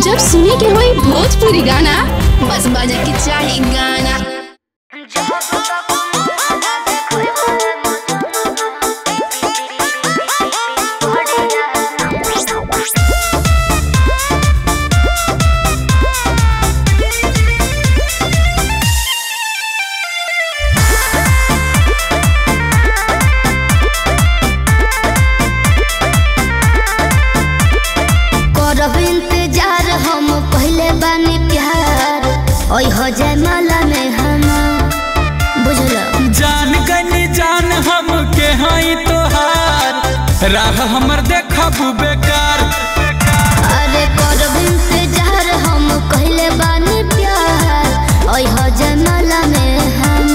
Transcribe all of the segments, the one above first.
जब सुने के होई भोजपुरी गाना बस बजा के चाहे गाना। हो जाए माला में हम बुझल जान गनी जान हम के हई तोहार राह हमर देखबू बेकार। अरे करब इंतजार हम कहले बानी प्यार ओई हो जाए माला में हम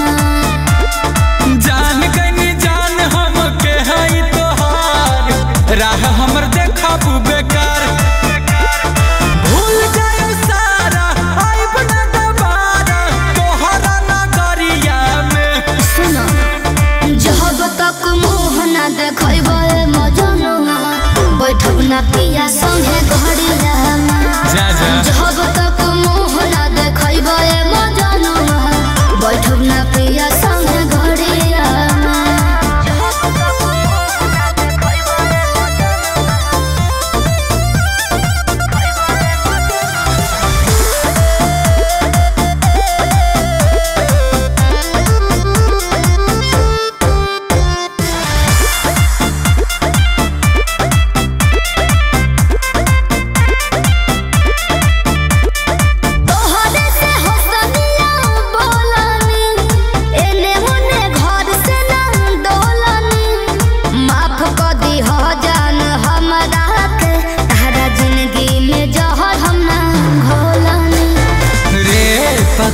जान गनी जान हम के हई तोहार राह हमर देखबू बेकार। बैठब ना पिया संगे घड़िया जब तक मुँह ना देखबे मजनुआ बैठब ना पिया संगे घड़िया।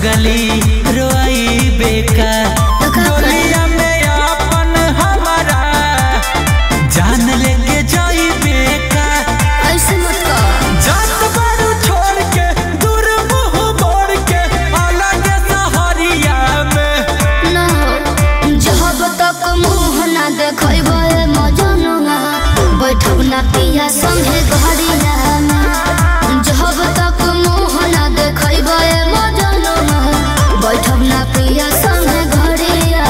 गली रोई बेकार डोलिया में अपन हमारा जान लेके जाई बेकार। ऐसे मत कर जात बारू छोड़ के दूर मुँह मोड़ के अलग सहरिया में ना जब तक मुँह ना देखबे मजनुआ बैठब ना पिया संगे घड़िया में जब तक मुँह ना देखबे बैठब ना पिया संगे घड़िया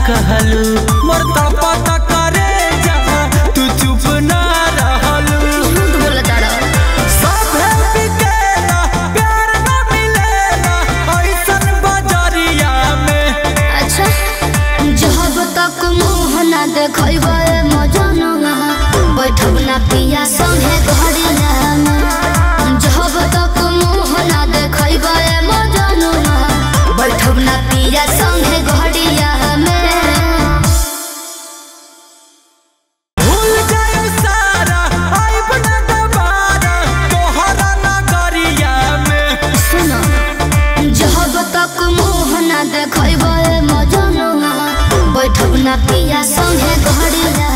कहलू मोर तड़पता करे जा तू चुप ना रहलू। झूठ बोलता रहो सब बिकेला प्यार ना मिलेला ऐसन बजरिया में। अच्छा जब तक मुँह ना देखबे मजनुआ बैठब ना पिया संगे घड़िया में जब तक मुँह ना देखबे मजनुआ बैठब ना पिया संगे घड़िया में। देखबे मजनुआ बैठब ना पिया संगे घड़िया